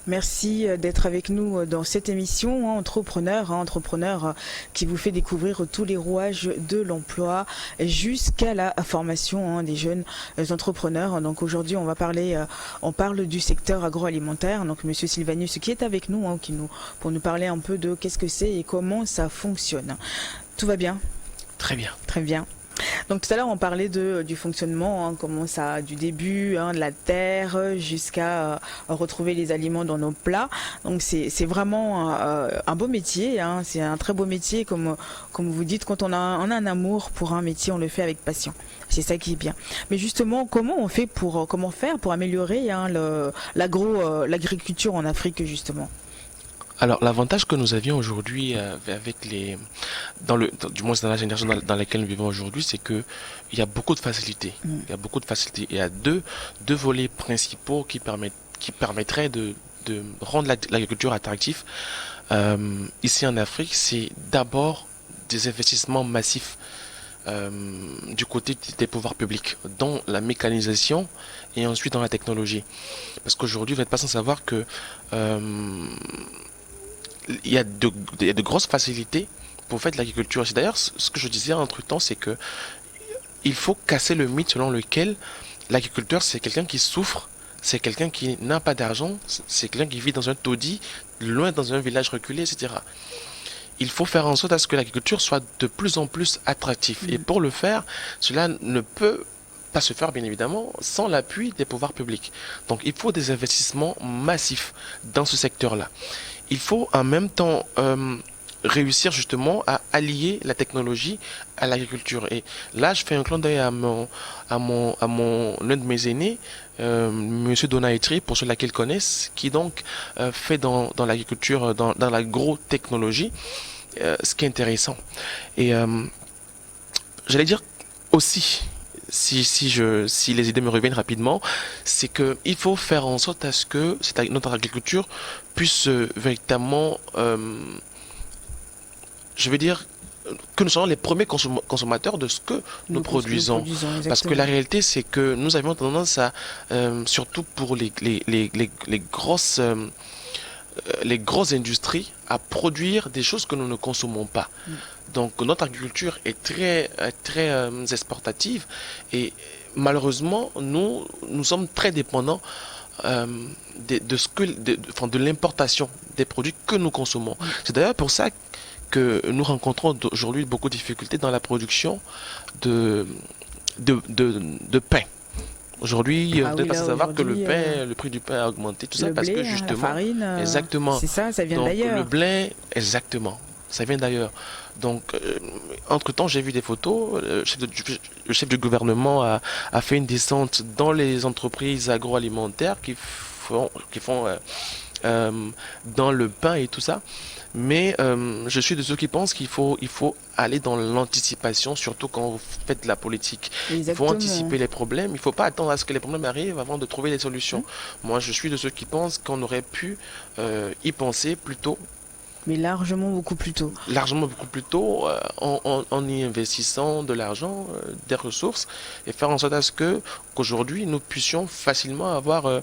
Merci d'être avec nous dans cette émission Entrepreneur qui vous fait découvrir tous les rouages de l'emploi jusqu'à la formation des jeunes entrepreneurs. Donc aujourd'hui, on parle du secteur agroalimentaire. Donc Monsieur Sylvanus qui est avec nous, pour nous parler un peu de qu'est-ce que c'est et comment ça fonctionne. Tout va bien? Très bien. Très bien. Donc tout à l'heure on parlait du fonctionnement, comment ça, du début, de la terre jusqu'à retrouver les aliments dans nos plats. Donc c'est vraiment un beau métier, c'est un très beau métier comme vous dites, quand on a un amour pour un métier, on le fait avec passion. C'est ça qui est bien. Mais justement, comment faire pour améliorer l'agriculture en Afrique justement? Alors, l'avantage que nous avions aujourd'hui avec du moins dans la génération dans laquelle nous vivons aujourd'hui, c'est que il y a beaucoup de facilités. Il y a beaucoup de facilités. Il y a deux volets principaux qui permettraient de rendre l'agriculture attractive. Ici en Afrique, c'est d'abord des investissements massifs du côté des pouvoirs publics, dans la mécanisation et ensuite dans la technologie. Parce qu'aujourd'hui, vous n'êtes pas sans savoir que il y a de grosses facilités pour faire de l'agriculture. C'est d'ailleurs ce que je disais entre-temps, c'est que il faut casser le mythe selon lequel l'agriculteur, c'est quelqu'un qui souffre, c'est quelqu'un qui n'a pas d'argent, c'est quelqu'un qui vit dans un taudis, loin dans un village reculé, etc. Il faut faire en sorte à ce que l'agriculture soit de plus en plus attractive. Et pour le faire, cela ne peut pas se faire, bien évidemment, sans l'appui des pouvoirs publics. Donc il faut des investissements massifs dans ce secteur-là. Il faut en même temps réussir justement à allier la technologie à l'agriculture. Et là, je fais un clin d'œil à l'un de mes aînés, Monsieur Donaïtri, pour ceux-là qui le connaissent, qui donc fait dans l'agriculture, dans l'agrotechnologie, ce qui est intéressant. Et j'allais dire aussi, si les idées me reviennent rapidement, c'est que il faut faire en sorte à ce que notre agriculture puisse véritablement, je veux dire, que nous soyons les premiers consommateurs de ce que nous produisons. Parce que la réalité, c'est que nous avions tendance à, surtout pour les grosses industries, à produire des choses que nous ne consommons pas. Donc notre agriculture est très exportative et malheureusement nous sommes très dépendants de l'importation des produits que nous consommons. C'est d'ailleurs pour ça que nous rencontrons aujourd'hui beaucoup de difficultés dans la production de pain. Aujourd'hui, vous n'êtes pas sans savoir que le prix du pain a augmenté, tout ça parce que justement, la farine, exactement. C'est ça vient d'ailleurs. Le blé, exactement, ça vient d'ailleurs. Donc, entre-temps, j'ai vu des photos. Le chef du gouvernement a fait une descente dans les entreprises agroalimentaires qui font dans le pain et tout ça. Mais je suis de ceux qui pensent qu'il faut aller dans l'anticipation, surtout quand vous faites de la politique. Exactement. Il faut anticiper les problèmes. Il ne faut pas attendre à ce que les problèmes arrivent avant de trouver les solutions. Moi, je suis de ceux qui pensent qu'on aurait pu y penser plus tôt. Mais largement beaucoup plus tôt. Largement beaucoup plus tôt, en y investissant de l'argent, des ressources, et faire en sorte à ce qu'aujourd'hui, nous puissions facilement avoir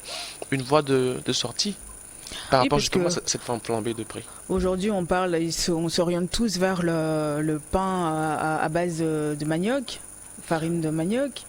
une voie de sortie. Par rapport justement à cette flambée de prix. Aujourd'hui, on s'oriente tous vers le pain à base de manioc, farine de manioc.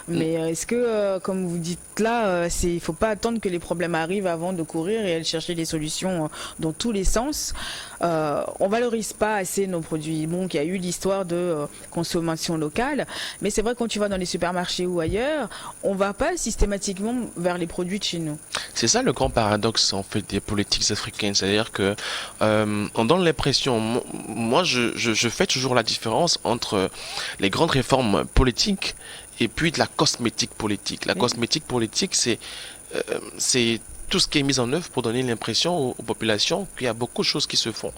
Mais est-ce que, comme vous dites là, il ne faut pas attendre que les problèmes arrivent avant de courir et aller chercher des solutions dans tous les sens? On valorise pas assez nos produits. Bon, il y a eu l'histoire de consommation locale, mais c'est vrai, quand tu vas dans les supermarchés ou ailleurs, on va pas systématiquement vers les produits de chez nous. C'est ça le grand paradoxe en fait des politiques africaines, c'est-à-dire que on donne l'impression, moi je fais toujours la différence entre les grandes réformes politiques et puis de la cosmétique politique. La cosmétique politique, c'est tout ce qui est mis en œuvre pour donner l'impression aux populations qu'il y a beaucoup de choses qui se font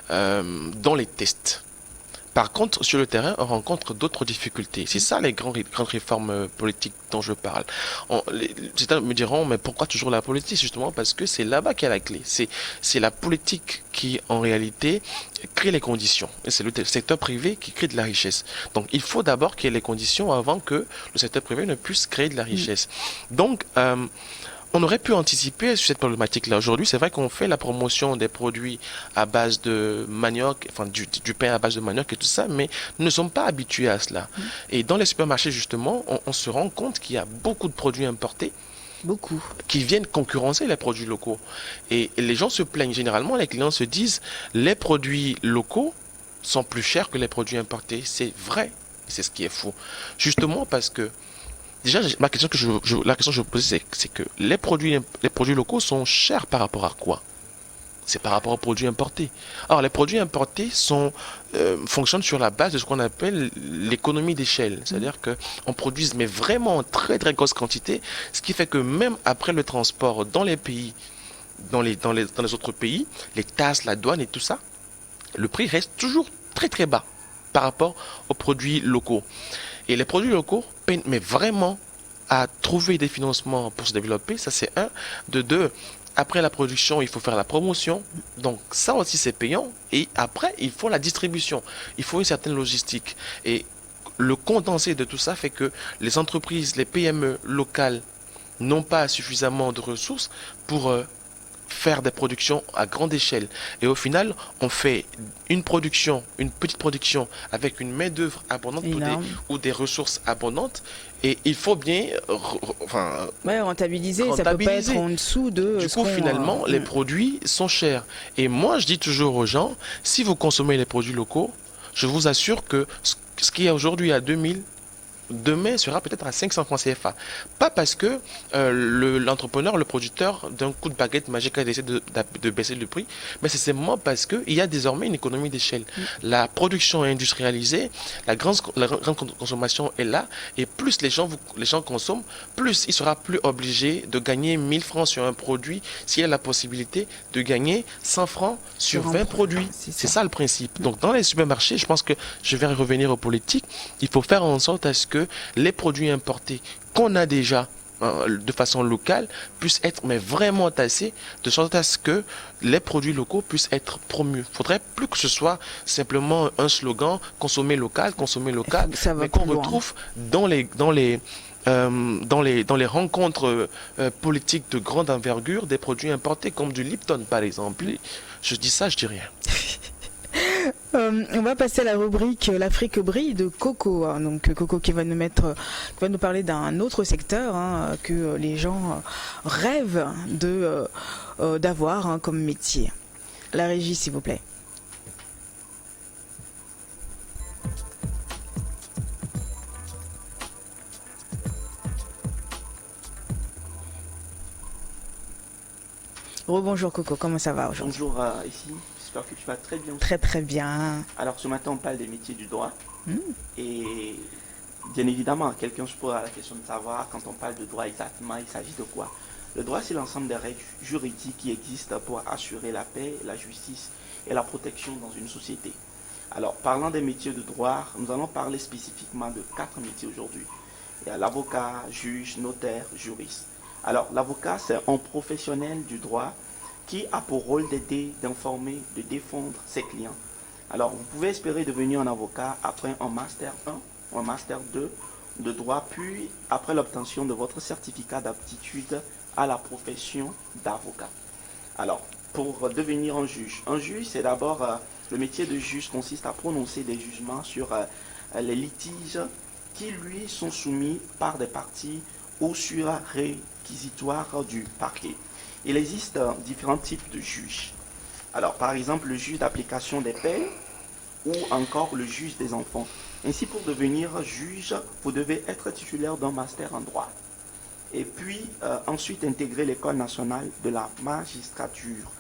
dans les tests. Par contre, sur le terrain, on rencontre d'autres difficultés. C'est ça les grandes réformes politiques dont je parle. Certains me diront, mais pourquoi toujours la politique? Justement parce que c'est là-bas qu'il y a la clé. C'est la politique qui, en réalité, crée les conditions. Et c'est le secteur privé qui crée de la richesse. Donc, il faut d'abord qu'il y ait les conditions avant que le secteur privé ne puisse créer de la richesse. Donc, on aurait pu anticiper sur cette problématique-là. Aujourd'hui, c'est vrai qu'on fait la promotion des produits à base de manioc, enfin du pain à base de manioc et tout ça, mais nous ne sommes pas habitués à cela. Et dans les supermarchés, justement, on se rend compte qu'il y a beaucoup de produits importés Beaucoup. qui viennent concurrencer les produits locaux. Et les gens se plaignent. Généralement, les clients se disent, les produits locaux sont plus chers que les produits importés. C'est vrai. C'est ce qui est fou. Justement parce que, déjà, la question que je vous pose, c'est que les produits locaux sont chers par rapport à quoi? C'est par rapport aux produits importés. Alors, les produits importés fonctionnent sur la base de ce qu'on appelle l'économie d'échelle. C'est-à-dire qu'on produise, mais vraiment en très très grosse quantité, ce qui fait que même après le transport dans les pays, dans les autres pays, les taxes, la douane et tout ça, le prix reste toujours très très bas par rapport aux produits locaux. Et les produits locaux peinent, mais vraiment à trouver des financements pour se développer, ça c'est un. De deux, après la production, il faut faire la promotion. Donc ça aussi c'est payant. Et après, il faut la distribution. Il faut une certaine logistique. Et le condensé de tout ça fait que les entreprises, les PME locales n'ont pas suffisamment de ressources pour faire des productions à grande échelle. Et au final, on fait une petite production avec une main-d'œuvre abondante ou des ressources abondantes. Et il faut bien rentabiliser. Ça peut pas être en dessous de. Du coup, finalement, les produits sont chers. Et moi, je dis toujours aux gens, si vous consommez les produits locaux, je vous assure que ce qui est aujourd'hui à 2000, demain sera peut-être à 500 francs CFA. Pas parce que l'entrepreneur, le producteur, d'un coup de baguette magique a décidé de baisser le prix, mais c'est simplement parce qu'il y a désormais une économie d'échelle. La production est industrialisée, la grande consommation est là, et plus les gens consomment, plus il sera plus obligé de gagner 1000 francs sur un produit s'il a la possibilité de gagner 100 francs sur 20 produits. C'est ça le principe. Donc dans les supermarchés, je pense que je vais revenir aux politiques, il faut faire en sorte à ce que les produits importés qu'on a déjà de façon locale puissent être mais vraiment tassés de sorte à ce que les produits locaux puissent être promus. Il faudrait plus que ce soit simplement un slogan consommer local, mais qu'on retrouve dans les rencontres politiques de grande envergure des produits importés comme du Lipton par exemple. Je dis ça, je dis rien. On va passer à la rubrique l'Afrique brille de Coco. Donc Coco qui va nous parler d'un autre secteur que les gens rêvent d'avoir comme métier. La régie, s'il vous plaît. Rebonjour Coco, comment ça va aujourd'hui? Bonjour ici. J'espère que tu vas très bien. Très très bien. Alors ce matin on parle des métiers du droit. Et bien évidemment, quelqu'un se pose la question de savoir quand on parle de droit exactement, il s'agit de quoi? Le droit, c'est l'ensemble des règles juridiques qui existent pour assurer la paix, la justice et la protection dans une société. Alors parlant des métiers de droit, nous allons parler spécifiquement de 4 métiers aujourd'hui. Il y a l'avocat, juge, notaire, juriste. Alors l'avocat, c'est un professionnel du droit qui a pour rôle d'aider, d'informer, de défendre ses clients. Alors, vous pouvez espérer devenir un avocat après un Master 1 ou un Master 2 de droit, puis après l'obtention de votre certificat d'aptitude à la profession d'avocat. Alors, pour devenir un juge, c'est d'abord, le métier de juge consiste à prononcer des jugements sur les litiges qui lui sont soumis par des parties ou sur réquisitoire du parquet. Il existe différents types de juges. Alors, par exemple, le juge d'application des peines ou encore le juge des enfants. Ainsi, pour devenir juge, vous devez être titulaire d'un master en droit. Et puis, ensuite, intégrer l'école nationale de la magistrature.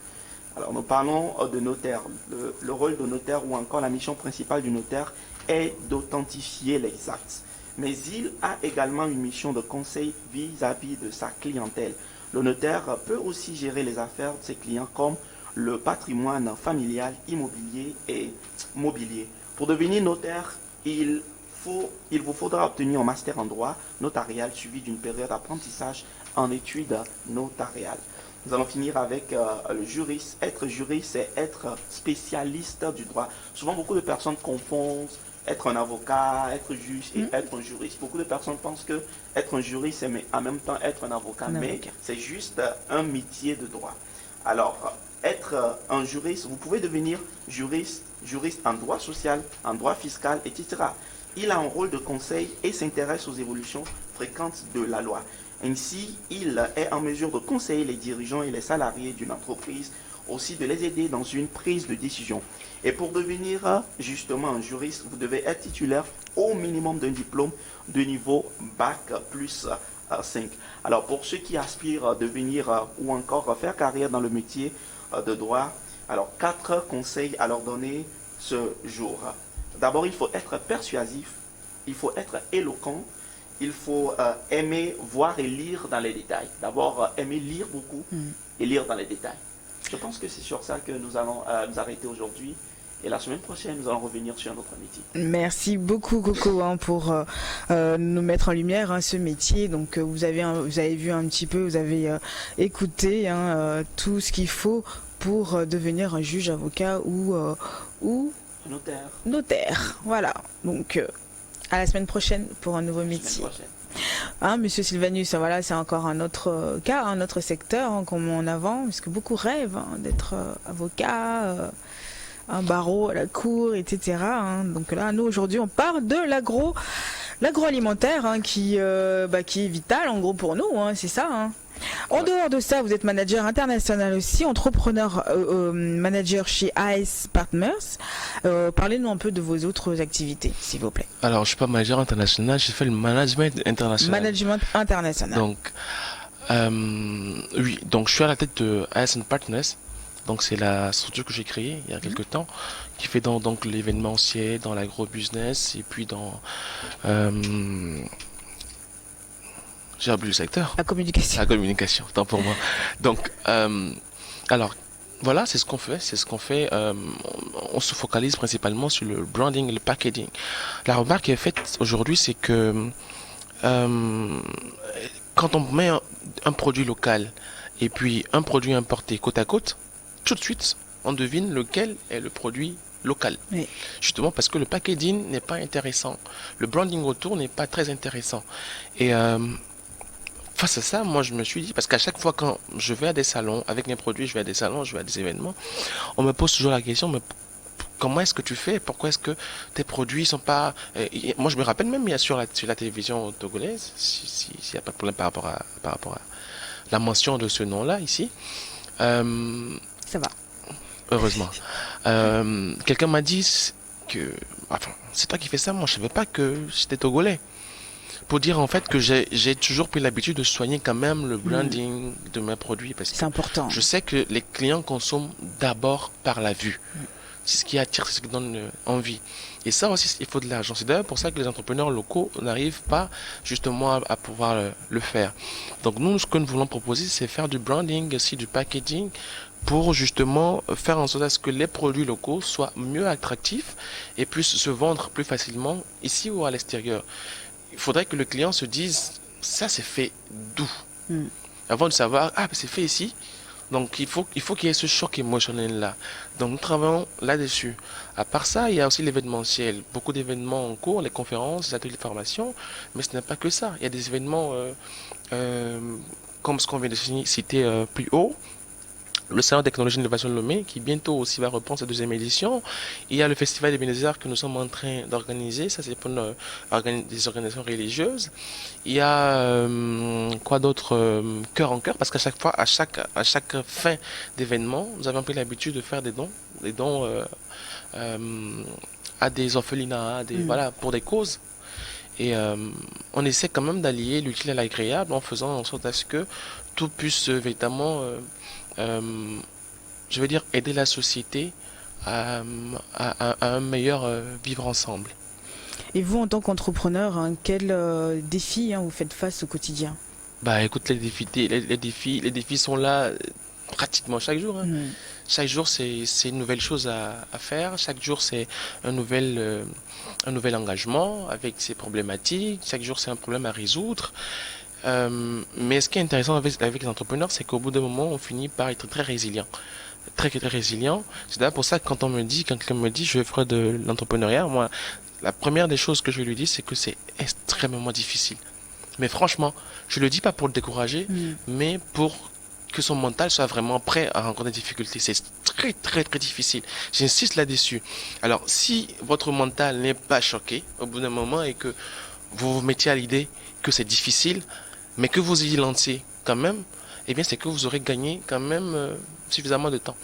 Alors, nous parlons de notaire. Le rôle de notaire ou encore la mission principale du notaire est d'authentifier les actes. Mais il a également une mission de conseil vis-à-vis de sa clientèle. Le notaire peut aussi gérer les affaires de ses clients comme le patrimoine familial, immobilier et mobilier. Pour devenir notaire, il vous faudra obtenir un master en droit notarial suivi d'une période d'apprentissage en études notariales. Nous allons finir avec le juriste. Être juriste, c'est être spécialiste du droit. Souvent, beaucoup de personnes confondent être un avocat, être juge et être un juriste. Beaucoup de personnes pensent que être un juriste, c'est en même temps être un avocat, mais c'est juste un métier de droit. Alors, être un juriste, vous pouvez devenir juriste en droit social, en droit fiscal, etc. Il a un rôle de conseil et s'intéresse aux évolutions fréquentes de la loi. Ainsi, il est en mesure de conseiller les dirigeants et les salariés d'une entreprise, aussi de les aider dans une prise de décision. Et pour devenir justement un juriste, vous devez être titulaire au minimum d'un diplôme de niveau Bac plus 5. Alors pour ceux qui aspirent à devenir ou encore faire carrière dans le métier de droit, alors 4 conseils à leur donner ce jour. D'abord, il faut être persuasif, il faut être éloquent, il faut aimer voir et lire dans les détails. D'abord, aimer lire beaucoup et lire dans les détails. Je pense que c'est sur ça que nous allons nous arrêter aujourd'hui. Et la semaine prochaine, nous allons revenir sur un autre métier. Merci beaucoup, Coco, pour nous mettre en lumière ce métier. Donc, vous avez vu un petit peu, vous avez écouté tout ce qu'il faut pour devenir un juge, avocat ou notaire. Voilà. Donc, à la semaine prochaine pour un nouveau métier. Monsieur Sylvanus, voilà, c'est encore un autre cas, un autre secteur qu'on met en avant, parce que beaucoup rêvent d'être avocat, un barreau à la cour, etc. Donc là, nous aujourd'hui, on parle de l'agroalimentaire qui est vital en gros pour nous, c'est ça. En dehors de ça, vous êtes manager international aussi, entrepreneur manager chez AS Partners. Parlez-nous un peu de vos autres activités, s'il vous plaît. Alors, je suis pas manager international, j'ai fait le management international. Management international. Donc, oui, donc je suis à la tête de AS Partners. Donc, c'est la structure que j'ai créée il y a quelques temps, qui fait donc l'événementiel, dans l'agro-business et puis dans... j'ai oublié le secteur. La communication. La communication, tant pour moi. Donc, alors, voilà, c'est ce qu'on fait. On se focalise principalement sur le branding et le packaging. La remarque qui est faite aujourd'hui, c'est que quand on met un produit local et puis un produit importé côte à côte, tout de suite, on devine lequel est le produit local. Oui. Justement parce que le packaging n'est pas intéressant. Le branding autour n'est pas très intéressant. Et face à ça, moi je me suis dit, parce qu'à chaque fois quand je vais à des salons, avec mes produits, je vais à des salons, je vais à des événements, on me pose toujours la question, mais comment est-ce que tu fais? Pourquoi est-ce que tes produits sont pas... moi je me rappelle même, il y a sur la télévision togolaise, s'il n'y a pas de problème par rapport à la mention de ce nom-là ici. Ça va. Heureusement. Quelqu'un m'a dit que... Enfin, c'est toi qui fais ça, moi je savais pas que j'étais togolais. Pour dire en fait que j'ai toujours pris l'habitude de soigner quand même le branding de mes produits. Parce que c'est important. Je sais que les clients consomment d'abord par la vue. C'est ce qui attire, c'est ce qui donne envie. Et ça aussi, il faut de l'argent. C'est d'ailleurs pour ça que les entrepreneurs locaux n'arrivent pas justement à pouvoir le faire. Donc nous, ce que nous voulons proposer, c'est faire du branding, aussi du packaging, pour justement faire en sorte à ce que les produits locaux soient mieux attractifs et puissent se vendre plus facilement ici ou à l'extérieur. Il faudrait que le client se dise, ça c'est fait d'où? Avant de savoir, c'est fait ici. Donc il faut qu'il y ait ce choc émotionnel là. Donc nous travaillons là-dessus. À part ça, il y a aussi l'événementiel. Beaucoup d'événements en cours, les conférences, les ateliers de formation. Mais ce n'est pas que ça. Il y a des événements comme ce qu'on vient de citer plus haut. Le Salon de technologie et d'innovation de Lomé, qui bientôt aussi va reprendre sa deuxième édition. Il y a le Festival des Bénézards que nous sommes en train d'organiser. Ça, c'est pour des organisations religieuses. Il y a quoi d'autre? Cœur en cœur, parce qu'à chaque fois, à chaque fin d'événement, nous avons pris l'habitude de faire des dons à des orphelinats, voilà, pour des causes. Et on essaie quand même d'allier l'utile à l'agréable en faisant en sorte à ce que tout puisse véritablement je veux dire, aider la société à un meilleur vivre ensemble. Et vous, en tant qu'entrepreneur, quels défis vous faites face au quotidien? Écoute, les défis sont là pratiquement chaque jour. Chaque jour, c'est une nouvelle chose à faire. Chaque jour, c'est un nouvel engagement avec ses problématiques. Chaque jour, c'est un problème à résoudre. Mais ce qui est intéressant avec les entrepreneurs, c'est qu'au bout d'un moment, on finit par être très résilient. Très résilient. C'est d'ailleurs pour ça que quand quelqu'un me dit je ferai de l'entrepreneuriat, moi, La première des choses que je lui dis, c'est que c'est extrêmement difficile. Mais franchement, je le dis pas pour le décourager, mais pour que son mental soit vraiment prêt à rencontrer des difficultés. C'est très très très difficile. J'insiste là-dessus. Alors, si votre mental n'est pas choqué au bout d'un moment et que vous vous mettiez à l'idée que c'est difficile, mais que vous y lancez quand même, eh bien c'est que vous aurez gagné quand même suffisamment de temps.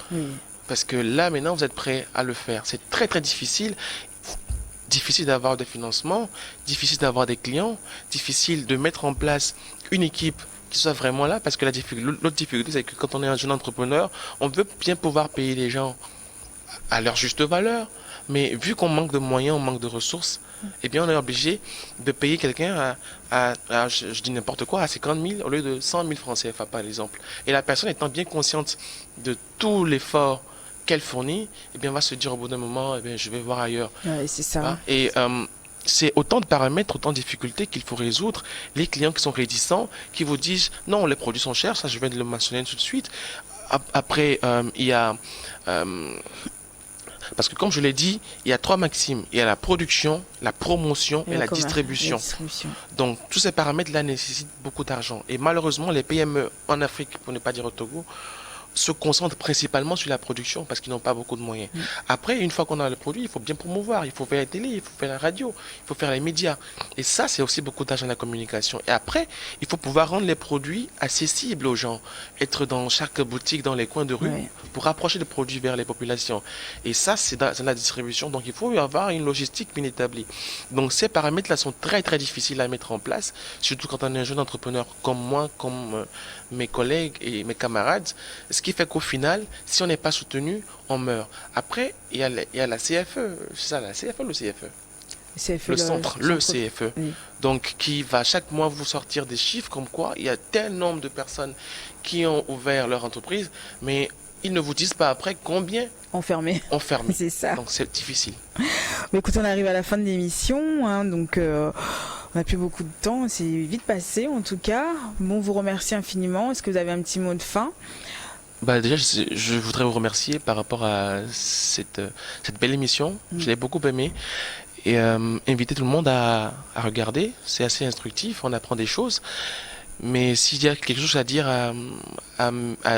Parce que là, maintenant, vous êtes prêt à le faire. C'est très très difficile. Difficile d'avoir des financements, difficile d'avoir des clients, difficile de mettre en place une équipe qui soit vraiment là, parce que l'autre difficulté, c'est que quand on est un jeune entrepreneur, on veut bien pouvoir payer les gens à leur juste valeur, mais vu qu'on manque de moyens, on manque de ressources, eh bien on est obligé de payer quelqu'un je dis n'importe quoi, à 50 000 au lieu de 100 000 francs CFA par exemple. Et la personne étant bien consciente de tout l'effort qu'elle fournit, eh bien, on va se dire au bout d'un moment, eh bien, je vais voir ailleurs. Ouais, c'est ça. Et c'est autant de paramètres, autant de difficultés qu'il faut résoudre. Les clients qui sont réticents, qui vous disent, non, les produits sont chers, ça je viens de le mentionner tout de suite. Après, il y a... parce que comme je l'ai dit, il y a 3 maximes. Il y a la production, la promotion et la distribution. Donc, tous ces paramètres-là nécessitent beaucoup d'argent. Et malheureusement, les PME en Afrique, pour ne pas dire au Togo, se concentrent principalement sur la production parce qu'ils n'ont pas beaucoup de moyens. Après, une fois qu'on a le produit, il faut bien promouvoir, il faut faire la télé, il faut faire la radio, il faut faire les médias. Et ça, c'est aussi beaucoup d'argent dans la communication. Et après, il faut pouvoir rendre les produits accessibles aux gens, être dans chaque boutique, dans les coins de rue, pour rapprocher les produits vers les populations. Et ça, c'est dans la distribution. Donc, il faut avoir une logistique bien établie. Donc, ces paramètres-là sont très, très difficiles à mettre en place, surtout quand on est un jeune entrepreneur comme moi, comme mes collègues et mes camarades. Ce qui fait qu'au final, si on n'est pas soutenu, on meurt. Après, il y a la CFE, c'est ça, la CFE ou le CFE le centre, le CFE. Donc, qui va chaque mois vous sortir des chiffres comme quoi il y a tel nombre de personnes qui ont ouvert leur entreprise, mais ils ne vous disent pas après combien enfermés. C'est ça. Donc, c'est difficile. Mais écoute, on arrive à la fin de l'émission, hein, donc on n'a plus beaucoup de temps, c'est vite passé en tout cas. Bon, vous remercie infiniment. Est-ce que vous avez un petit mot de fin ? Déjà, je voudrais vous remercier par rapport à cette belle émission. Je l'ai beaucoup aimée. Et inviter tout le monde à regarder. C'est assez instructif, on apprend des choses. Mais s'il y a quelque chose à dire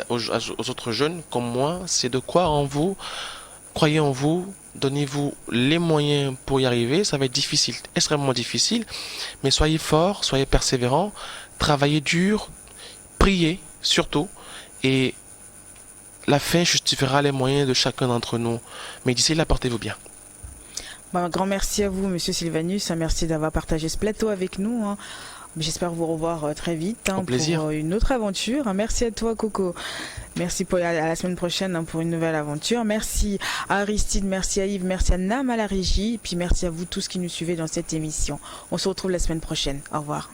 aux autres jeunes comme moi, c'est de croire en vous, croyez en vous, donnez-vous les moyens pour y arriver. Ça va être difficile, extrêmement difficile. Mais soyez forts, soyez persévérants, travaillez dur, priez surtout. Et la fin justifiera les moyens de chacun d'entre nous. Mais d'ici là, portez-vous bien. Un grand merci à vous, Monsieur Sylvanus. Merci d'avoir partagé ce plateau avec nous. Hein. J'espère vous revoir très vite pour une autre aventure. Merci à toi, Coco. Merci à la semaine prochaine pour une nouvelle aventure. Merci à Aristide, merci à Yves, merci à Nam à la régie. Et puis merci à vous tous qui nous suivez dans cette émission. On se retrouve la semaine prochaine. Au revoir.